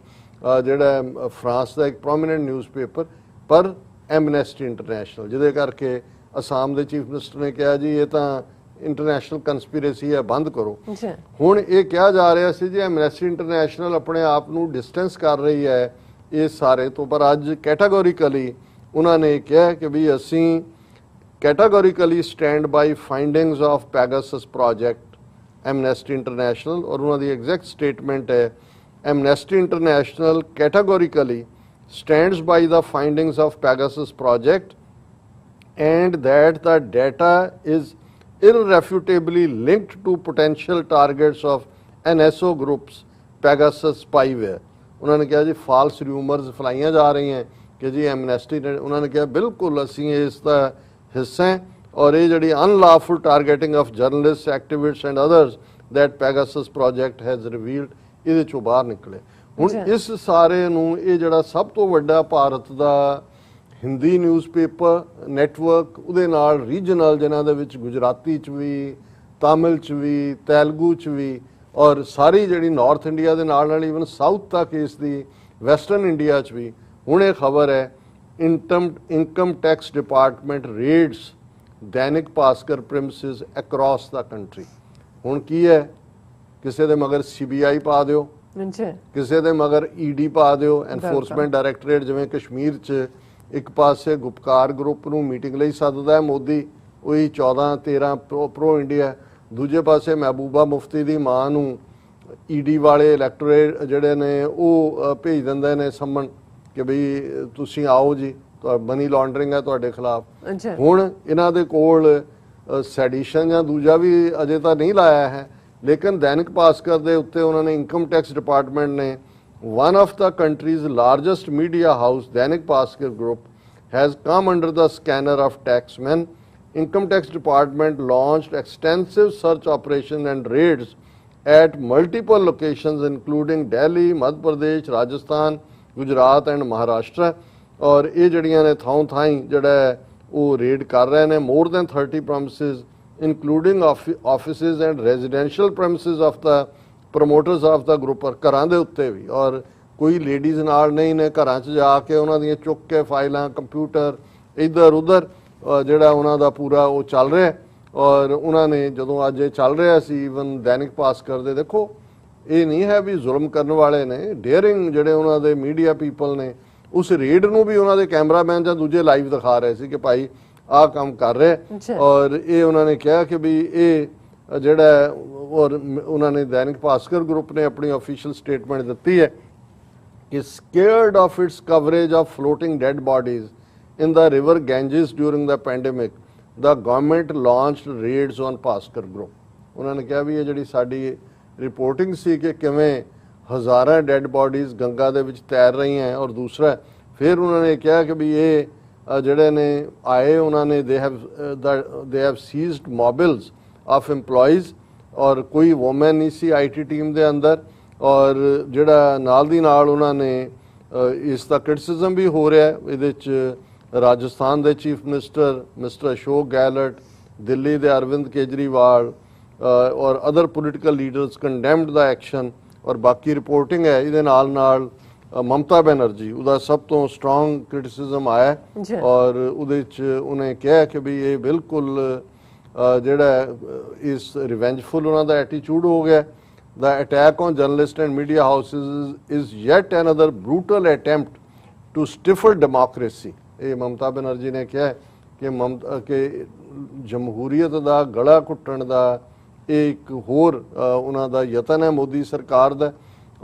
ਜਿਹੜਾ ਫਰਾਂਸ ਦਾ ਇੱਕ ਪ੍ਰੋਮੀਨੈਂਟ ਨਿਊਜ਼ਪੇਪਰ, ਪਰ ਐਮਨੈਸਟੀ ਇੰਟਰਨੈਸ਼ਨਲ, ਜਿਹਦੇ ਕਰਕੇ ਅਸਾਮ ਦੇ ਚੀਫ ਮਿਨਿਸਟਰ ਨੇ ਕਿਹਾ ਜੀ ਇਹ ਤਾਂ ਇੰਟਰਨੈਸ਼ਨਲ ਕੰਸਪੀਰੇਸੀ ਹੈ, ਬੰਦ ਕਰੋ। ਹੁਣ ਇਹ ਕਿਹਾ ਜਾ ਰਿਹਾ ਸੀ ਜੀ ਐਮਨੈਸਟੀ ਇੰਟਰਨੈਸ਼ਨਲ ਆਪਣੇ ਆਪ ਨੂੰ ਡਿਸਟੈਂਸ ਕਰ ਰਹੀ ਹੈ ਇਸ ਸਾਰੇ ਤੋਂ, ਪਰ ਅੱਜ ਕੈਟਾਗੋਰੀਕਲੀ ਉਹਨਾਂ ਨੇ ਕਿਹਾ ਕਿ ਵੀ ਅਸੀਂ categorically stand by findings of Pegasus project Amnesty International. ਔਰ ਉਹਨਾਂ ਦੀ ਐਗਜ਼ੈਕਟ ਸਟੇਟਮੈਂਟ ਹੈ, Amnesty International categorically stands by the findings of Pegasus project and that the data is irrefutably linked to potential targets of NSO groups Pegasus spyware। उन्होंने कहा जी false rumours फैलाइयां जा रही हैं कि जी एमनेस्टी ने, उन्होंने कहा बिल्कुल असी इसका हिस्सा हैं और ये जी unlawful targeting of journalist activists and others that Pegasus project has revealed ਇਹਦੇ ਚੋਂ ਬਾਹਰ ਨਿਕਲੇ। ਹੁਣ ਇਸ ਸਾਰੇ ਨੂੰ ਇਹ ਜਿਹੜਾ ਸਭ ਤੋਂ ਵੱਡਾ ਭਾਰਤ ਦਾ ਹਿੰਦੀ ਨਿਊਜ਼ਪੇਪਰ ਨੈਟਵਰਕ, ਉਹਦੇ ਨਾਲ ਰੀਜਨਲ ਜਿਨ੍ਹਾਂ ਦੇ ਵਿੱਚ ਗੁਜਰਾਤੀ ਚ ਵੀ, ਤਾਮਿਲ ਚ ਵੀ, ਤੇਲਗੂ ਚ ਵੀ, ਔਰ ਸਾਰੀ ਜਿਹੜੀ ਨਾਰਥ ਇੰਡੀਆ ਦੇ ਨਾਲ ਈਵਨ ਸਾਊਥ ਤੱਕ ਇਸ ਦੀ, ਵੈਸਟਰਨ ਇੰਡੀਆ ਚ ਵੀ। ਹੁਣ ਇਹ ਖਬਰ ਹੈ income tax department raids Dainik Bhaskar ਪ੍ਰਿਮਸਿਸ across ਦਾ ਕੰਟਰੀ। ਹੁਣ ਕੀ ਹੈ, ਕਿਸੇ ਦੇ ਮਗਰ CBI ਪਾ ਦਿਓ, ਕਿਸੇ ਦੇ ਮਗਰ ED ਪਾ ਦਿਓ, ਐਨਫੋਰਸਮੈਂਟ ਡਾਇਰੈਕਟੋਰੇਟ। ਜਿਵੇਂ ਕਸ਼ਮੀਰ 'ਚ ਇੱਕ ਪਾਸੇ ਗੁਪਕਾਰ ਗਰੁੱਪ ਨੂੰ ਮੀਟਿੰਗ ਲਈ ਸੱਦਦਾ ਹੈ ਮੋਦੀ, ਉਹੀ 14-13 ਪ੍ਰੋ ਇੰਡੀਆ, ਦੂਜੇ ਪਾਸੇ ਮਹਿਬੂਬਾ ਮੁਫਤੀ ਦੀ ਮਾਂ ਨੂੰ ED ਵਾਲੇ ਇਲੈਕਟੋਰੇਟ ਜਿਹੜੇ ਨੇ ਉਹ ਭੇਜ ਦਿੰਦੇ ਨੇ ਸੰਮਣ ਕਿ ਬਈ ਤੁਸੀਂ ਆਓ ਜੀ, ਮਨੀ ਲਾਂਡਰਿੰਗ ਹੈ ਤੁਹਾਡੇ ਖਿਲਾਫ। ਅੱਛਾ ਹੁਣ ਇਹਨਾਂ ਦੇ ਕੋਲ ਸੈਡੀਸ਼ਨ ਜਾਂ ਦੂਜਾ ਵੀ ਅਜੇ ਤਾਂ ਨਹੀਂ ਲਾਇਆ ਹੈ, ਲੇਕਿਨ ਦੈਨਿਕ ਭਾਸਕਰ ਦੇ ਉੱਤੇ ਉਹਨਾਂ ਨੇ ਇਨਕਮ ਟੈਕਸ ਡਿਪਾਰਟਮੈਂਟ ਨੇ one of the country's largest media house, Dainik Bhaskar Group, has come under the scanner of taxmen. Income Tax Department launched extensive search operations and raids at multiple locations including Delhi, Madhya Pradesh, Rajasthan, Gujarat and Maharashtra. और ये जड़ियां ने थां Thai जड़ा वो red कर रहे हैं more than 30 premises including offices and residential premises of the promoters of the group ਘਰਾਂ ਦੇ ਉੱਤੇ ਵੀ। ਔਰ ਕੋਈ ਲੇਡੀਜ਼ ਨਾਲ ਨਹੀਂ ਨੇ, ਘਰਾਂ 'ਚ ਜਾ ਕੇ ਉਹਨਾਂ ਦੀਆਂ ਚੁੱਕ ਕੇ ਫਾਈਲਾਂ ਕੰਪਿਊਟਰ ਇੱਧਰ ਉੱਧਰ ਜਿਹੜਾ ਉਹਨਾਂ ਦਾ ਪੂਰਾ ਉਹ ਚੱਲ ਰਿਹਾ। ਔਰ ਉਹਨਾਂ ਨੇ ਜਦੋਂ ਅੱਜ ਇਹ ਚੱਲ ਰਿਹਾ ਸੀ ਈਵਨ ਦੈਨਿਕ ਭਾਸਕਰ ਦੇ, ਦੇਖੋ ਇਹ ਨਹੀਂ ਹੈ ਵੀ ਜ਼ੁਲਮ ਕਰਨ ਵਾਲੇ ਨੇ, ਡੇਅਰਿੰਗ ਜਿਹੜੇ ਉਹਨਾਂ ਦੇ ਮੀਡੀਆ ਪੀਪਲ ਨੇ ਉਸ ਰੇਡ ਨੂੰ ਵੀ ਉਹਨਾਂ ਦੇ ਕੈਮਰਾਮੈਨ ਜਾਂ ਦੂਜੇ ਲਾਈਵ ਦਿਖਾ ਰਹੇ ਸੀ ਕਿ ਭਾਈ ਆਹ ਕੰਮ ਕਰ ਰਹੇ। ਔਰ ਇਹ ਉਹਨਾਂ ਨੇ ਕਿਹਾ ਕਿ ਵੀ ਇਹ ਜਿਹੜਾ ਔਰ ਉਹਨਾਂ ਨੇ ਦੈਨਿਕ ਭਾਸਕਰ ਗਰੁੱਪ ਨੇ ਆਪਣੀ ਆਫੀਸ਼ੀਅਲ ਸਟੇਟਮੈਂਟ ਦਿੱਤੀ ਹੈ ਕਿ scared of its coverage of floating dead bodies in the river Ganges during the pandemic the government launched raids on Bhaskar group. ਉਹਨਾਂ ਨੇ ਕਿਹਾ ਵੀ ਇਹ ਜਿਹੜੀ ਸਾਡੀ ਰਿਪੋਰਟਿੰਗ ਸੀ ਕਿ ਕਿਵੇਂ ਹਜ਼ਾਰਾਂ ਡੈਡ ਬਾਡੀਜ਼ ਗੰਗਾ ਦੇ ਵਿੱਚ ਤੈਰ ਰਹੀਆਂ, ਔਰ ਦੂਸਰਾ ਫਿਰ ਉਹਨਾਂ ਨੇ ਕਿਹਾ ਕਿ ਵੀ ਇਹ ਜਿਹੜੇ ਨੇ ਆਏ ਉਹਨਾਂ ਨੇ they have seized mobiles of EMPLOYEES ਔਰ ਕੋਈ ਵੂਮਨ ਨਹੀਂ ਸੀ IT ਟੀਮ ਦੇ ਅੰਦਰ। ਔਰ ਜਿਹੜਾ ਨਾਲ ਦੀ ਨਾਲ ਉਹਨਾਂ ਨੇ ਇਸ ਦਾ ਕ੍ਰਿਟਿਸਿਜ਼ਮ ਵੀ ਹੋ ਰਿਹਾ ਇਹਦੇ 'ਚ ਰਾਜਸਥਾਨ ਦੇ chief minister mister Ashok Gehlot, Delhi ਦੇ ਅਰਵਿੰਦ ਕੇਜਰੀਵਾਲ ਔਰ other political leaders condemned the action. ਔਰ ਬਾਕੀ ਰਿਪੋਰਟਿੰਗ ਹੈ ਇਹਦੇ ਨਾਲ ਮਮਤਾ ਬੈਨਰਜੀ ਉਹਦਾ ਸਭ ਤੋਂ ਸਟਰੋਂਗ ਕ੍ਰਿਟਿਸਿਜ਼ਮ ਆਇਆ ਔਰ ਉਹਦੇ 'ਚ ਉਹਨੇ ਕਿਹਾ ਕਿ ਵੀ ਇਹ ਬਿਲਕੁਲ ਜਿਹੜਾ ਇਸ ਰਿਵੈਂਜਫੁਲ ਉਹਨਾਂ ਦਾ ਐਟੀਟਿਊਡ ਹੋ ਗਿਆ। The attack on journalists and media houses is yet another brutal attempt to stifle democracy. ਇਹ ਮਮਤਾ ਬੈਨਰਜੀ ਨੇ ਕਿਹਾ ਕਿ ਜਮਹੂਰੀਅਤ ਦਾ ਗਲਾ ਘੁੱਟਣ ਦਾ ਇਹ ਇੱਕ ਹੋਰ ਉਹਨਾਂ ਦਾ ਯਤਨ ਹੈ ਮੋਦੀ ਸਰਕਾਰ ਦਾ।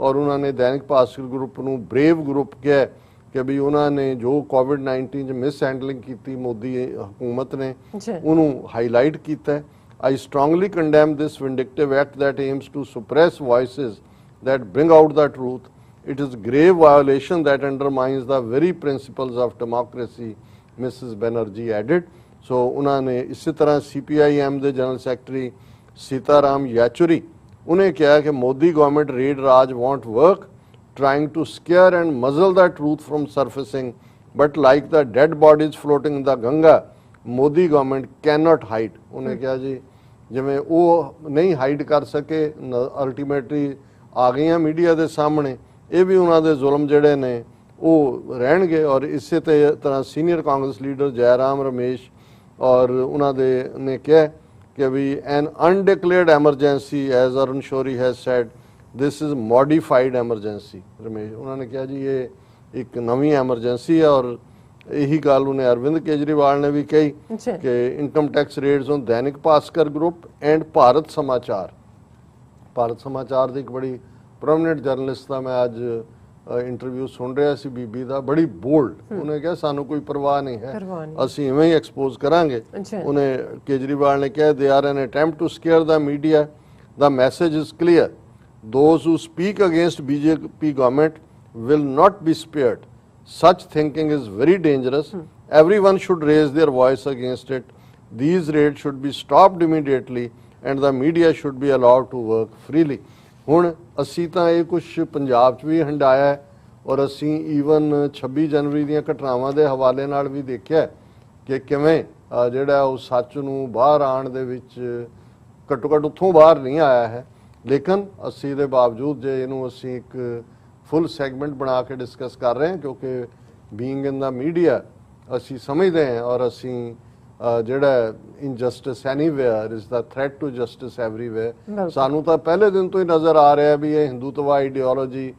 ਔਰ ਉਹਨਾਂ ਨੇ ਦੈਨਿਕ ਭਾਸਕਰ ਗਰੁੱਪ ਨੂੰ ਬਰੇਵ ਗਰੁੱਪ ਕਿਹਾ ਕਿ ਵੀ ਉਹਨਾਂ ਨੇ ਜੋ COVID-19 'ਚ ਮਿਸ ਹੈਂਡਲਿੰਗ ਕੀਤੀ ਮੋਦੀ ਹਕੂਮਤ ਨੇ ਉਹਨੂੰ ਹਾਈਲਾਈਟ ਕੀਤਾ। I strongly condemn this vindictive act that aims to suppress voices that bring out the truth. It is a grave violation that undermines the very principles of democracy, Mrs. Banerjee added. So, ਉਹਨਾਂ ਨੇ ਇਸੇ ਤਰ੍ਹਾਂ CPIM ਦੇ general secretary Sitaram ਯੈਚੁਰੀ ਉਹਨੇ ਕਿਹਾ ਕਿ Modi government raid raj won't work, trying to scare and muzzle the truth from surfacing, but like the dead bodies floating in the Ganga, Modi government cannot hide. ਉਹਨੇ ਕਿਹਾ ਜੀ ਜਿਵੇਂ ਉਹ ਨਹੀਂ ਹਾਈਡ ਕਰ ਸਕੇ ਅਲਟੀਮੇਟਲੀ ਆ ਗਈਆਂ ਮੀਡੀਆ ਦੇ ਸਾਹਮਣੇ, ਇਹ ਵੀ ਉਹਨਾਂ ਦੇ ਜ਼ੁਲਮ ਜਿਹੜੇ ਨੇ ਉਹ ਰਹਿਣਗੇ। ਔਰ ਇਸੇ ਤਰ੍ਹਾਂ ਸੀਨੀਅਰ ਕਾਂਗਰਸ ਲੀਡਰ ਜੈਰਾਮ ਰਮੇਸ਼ ਔਰ ਉਹਨਾਂ ਦੇ ਨੇ ਕਿਹਾ ਕਿ ਵੀ an undeclared emergency as Arun Shourie has said this is modified emergency. Ramesh ਉਹਨਾਂ ਨੇ ਕਿਹਾ ਜੀ ਇਹ ਇੱਕ ਨਵੀਂ ਐਮਰਜੈਂਸੀ ਹੈ। ਔਰ यही गल उन्हें अरविंद केजरीवाल ने भी कही कि income tax Reds on Dainik Bhaskar group and Bharat समाचार की एक बड़ी प्रोमिनेंट जर्नलिस्ट का मैं अज इंटरव्यू सुन रहा सी बीबी का, बड़ी बोल्ड उन्हें कहा सानू कोई परवाह नहीं है, असी इवें ही एक्सपोज करांगे। उन्हें केजरीवाल ने कहा they are an attempt to scare the media, the message is clear, those who speak against BJP government will not be spared, such thinking is very dangerous, everyone should raise their voice against it, these raids should be stopped immediately and the media should be allowed to work freely। ਹੁਣ ਅਸੀਂ ਤਾਂ ਇਹ ਕੁਝ ਪੰਜਾਬ 'ਚ ਵੀ ਹੰਡਾਇਆ ਔਰ ਅਸੀਂ even 26 ਜਨਵਰੀ ਦੀਆਂ ਘਟਨਾਵਾਂ ਦੇ ਹਵਾਲੇ ਨਾਲ ਵੀ ਦੇਖਿਆ ਕਿ ਕਿਵੇਂ ਜਿਹੜਾ ਉਹ ਸੱਚ ਨੂੰ ਬਾਹਰ ਆਉਣ ਦੇ ਵਿੱਚ ਘੱਟੋ ਘੱਟ ਉੱਥੋਂ ਬਾਹਰ ਨਹੀਂ ਆਇਆ ਹੈ। ਲੇਕਿਨ ਅਸੀਂ ਦੇ ਬਾਵਜੂਦ ਜੇ ਇਹਨੂੰ ਅਸੀਂ ਇੱਕ फुल सैगमेंट बना के डिस्कस कर रहे हैं क्योंकि बीइंग इन द मीडिया असी समझते हैं और असी ਜਿਹੜਾ injustice anywhere is the threat to justice everywhere. ਸਾਨੂੰ ਤਾਂ ਪਹਿਲੇ ਦਿਨ ਤੋਂ ਹੀ ਨਜ਼ਰ ਆ ਰਿਹਾ ਵੀ ਇਹ ਹਿੰਦੂਤਵਾ ਆਈਡੀਓਲੋਜੀ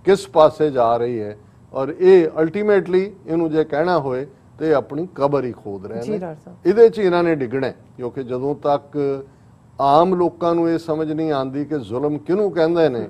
ਕਿਸ ਪਾਸੇ ਜਾ ਰਹੀ ਹੈ ਔਰ ਇਹ ਅਲਟੀਮੇਟਲੀ ਇਹਨੂੰ ਜੇ ਕਹਿਣਾ ਹੋਏ ਤੇ ਆਪਣੀ ਕਬਰ ਹੀ ਖੋਦ ਰਹੇ ਨੇ। ਇਹਦੇ 'ਚ ਇਹਨਾਂ ਨੇ ਡਿੱਗਣਾ ਕਿਉਂਕਿ ਜਦੋਂ ਤੱਕ ਆਮ ਲੋਕਾਂ ਨੂੰ ਇਹ ਸਮਝ ਨਹੀਂ ਆਉਂਦੀ ਕਿ ਜ਼ੁਲਮ ਕਿਹਨੂੰ ਕਹਿੰਦੇ ਨੇ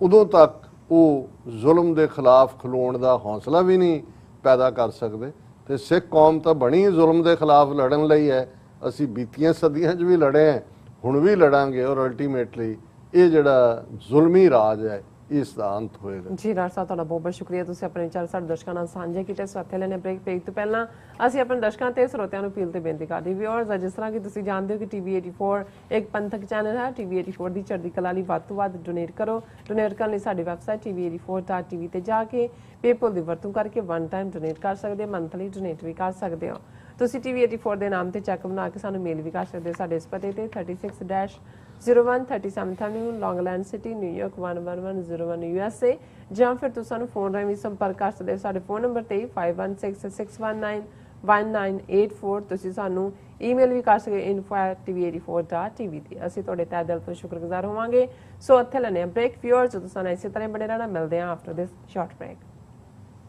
ਉਦੋਂ ਤੱਕ ਉਹ ਜ਼ੁਲਮ ਦੇ ਖਿਲਾਫ ਖਲੋਣ ਦਾ ਹੌਸਲਾ ਵੀ ਨਹੀਂ ਪੈਦਾ ਕਰ ਸਕਦੇ। ਤੇ ਸਿੱਖ ਕੌਮ ਤਾਂ ਬਣੀ ਜ਼ੁਲਮ ਦੇ ਖਿਲਾਫ ਲੜਨ ਲਈ ਹੈ। ਅਸੀਂ ਬੀਤੀਆਂ ਸਦੀਆਂ 'ਚ ਵੀ ਲੜੇ ਹਾਂ, ਹੁਣ ਵੀ ਲੜਾਂਗੇ ਔਰ ਅਲਟੀਮੇਟਲੀ ਇਹ ਜਿਹੜਾ ਜ਼ੁਲਮੀ ਰਾਜ ਹੈ ਇਸ ਦਾ ਅੰਤ ਹੋਏਗਾ। ਜੀ ਡਾਕਟਰ ਸਾਹਿਬ, ਤੁਹਾਡਾ ਬਹੁਤ ਬਹੁਤ ਸ਼ੁਕਰੀਆ, ਤੁਸੀਂ ਆਪਣੇ ਵਿਚਾਰ ਸਾਡੇ ਦਰਸ਼ਕਾਂ ਨਾਲ ਸਾਂਝੇ ਕੀਤੇ। ਸੋ ਇੱਥੇ ਲੈਣੇ ਬ੍ਰੇਕ ਤੋਂ ਪਹਿਲਾਂ ਅਸੀਂ ਆਪਣੇ ਦਰਸ਼ਕਾਂ ਤੇ ਸਰੋਤਿਆਂ ਨੂੰ ਅਪੀਲ ਤੇ ਬੇਨਤੀ ਕਰਦੇ ਵਿਊਅਰਸ, ਜਿਸ ਤਰ੍ਹਾਂ ਕਿ ਤੁਸੀਂ ਜਾਣਦੇ ਹੋ ਕਿ ਟੀਵੀ 84 ਇੱਕ ਪੰਥਕ ਚੈਨਲ ਹੈ। ਟੀਵੀ 84 ਦੀ ਚੜ੍ਹਦੀ ਕਲਾ ਲਈ ਵੱਧ ਤੋਂ ਵੱਧ ਡੋਨੇਟ ਕਰੋ। ਡੋਨੇਟ ਕਰਨ ਲਈ ਸਾਡੀ ਵੈਬਸਾਈਟ tv84.tv ਤੇ ਜਾ ਕੇ ਪੇਪਲ ਦੀ ਵਰਤੋਂ ਕਰਕੇ ਵਨ ਟਾਈਮ ਡੋਨੇਟ ਕਰ ਸਕਦੇ ਹੋ, ਮੰਥਲੀ ਡੋਨੇਟ ਵੀ ਕਰ ਸਕਦੇ ਹੋ। ਤੁਸੀਂ ਟੀਵੀ 84 ਦੇ ਨਾਮ ਤੇ ਚੈੱਕ ਬਣਾ ਕੇ ਸਾਨੂੰ ਮੇਲ ਵੀ ਕਰ ਸਕਦੇ ਹੋ ਸਾਡੇ ਇਸ ਪਤੇ ਤੇ 36-0137 Avenue, ਲੌਂਗਲੈਂਡ ਸਿਟੀ, ਨਿਊਯਾਰਕ 11101 USA, ਜਾਂ ਫਿਰ ਤੁਸੀਂ ਸਾਨੂੰ ਫੋਨ ਰਾਹੀਂ ਵੀ ਸੰਪਰਕ ਕਰ ਸਕਦੇ ਹੋ ਸਾਡੇ ਫੋਨ ਨੰਬਰ ਤੇ 5166191984। ਤੁਸੀਂ ਸਾਨੂੰ ਈਮੇਲ ਵੀ ਕਰ ਸਕਦੇ info@tv84.tv ਤੇ। ਅਸੀਂ ਤੁਹਾਡੇ ਤਹਿ ਦਿਲ ਤੋਂ ਸ਼ੁਕਰਗੁਜ਼ਾਰ ਹੋਵਾਂਗੇ। ਸੋ ਇੱਥੇ ਲੈਣੇ ਬ੍ਰੇਕ। ਵਿਊਅਰਸ, ਤੁਸੀਂ ਸਾਨੂੰ ਇਸੇ ਤਰ੍ਹਾਂ ਬਣੇ ਰਹਿਣਾ। ਮਿਲਦੇ ਹਾਂ ਆਫਟਰ ਦਿਸ ਸ਼ਾਰਟ ਬ੍ਰੇਕ।